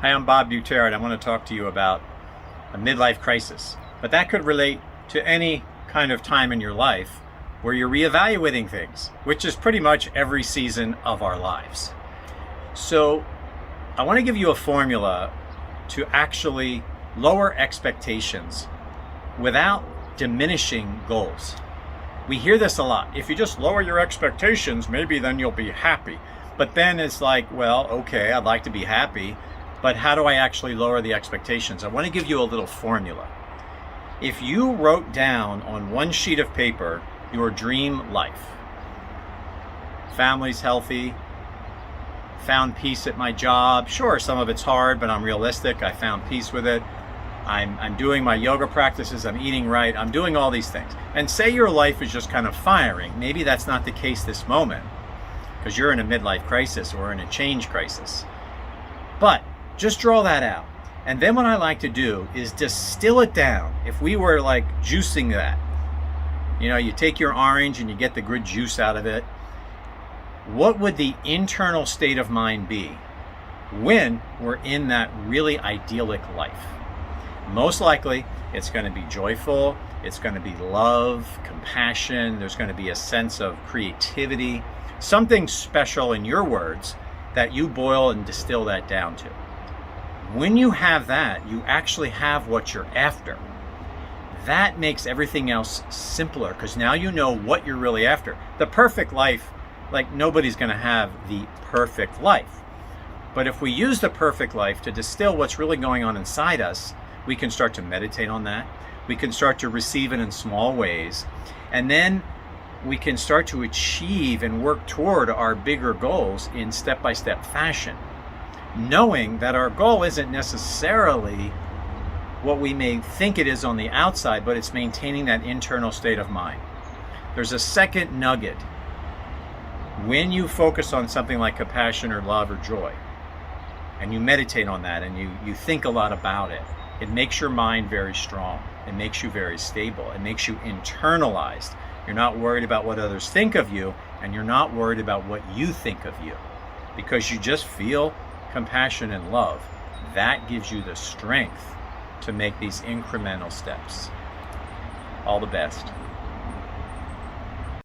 Hi, I'm Bob Butera, and I want to talk to you about a midlife crisis. But that could relate to any kind of time in your life where you're reevaluating things, which is pretty much every season of our lives. So I want to give you a formula to actually lower expectations without diminishing goals. We hear this a lot. If you just lower your expectations, maybe then you'll be happy. But then it's like, well, okay, I'd like to be happy, but how do I actually lower the expectations? I want to give you a little formula. If you wrote down on one sheet of paper your dream life, family's healthy, found peace at my job. Sure, some of it's hard, but I'm realistic. I found peace with it. I'm doing my yoga practices. I'm eating right. I'm doing all these things. And say your life is just kind of firing. Maybe that's not the case this moment because you're in a midlife crisis or in a change crisis. But just draw that out. And then what I like to do is distill it down. If we were like juicing that, you take your orange and you get the good juice out of it. What would the internal state of mind be when we're in that really idyllic life? Most likely, it's going to be joyful. It's going to be love, compassion. There's going to be a sense of creativity, something special in your words that you boil and distill that down to. When you have that, you actually have what you're after. That makes everything else simpler because now you know what you're really after. The perfect life, like nobody's going to have the perfect life. But if we use the perfect life to distill what's really going on inside us, we can start to meditate on that. We can start to receive it in small ways. And then we can start to achieve and work toward our bigger goals in step-by-step fashion, knowing that our goal isn't necessarily what we may think it is on the outside, but it's maintaining that internal state of mind. There's a second nugget. When you focus on something like compassion or love or joy, and you meditate on that and you think a lot about it, it makes your mind very strong. It makes you very stable. It makes you internalized. You're not worried about what others think of you, and you're not worried about what you think of you, because you just feel compassion and love. That gives you the strength to make these incremental steps. All the best.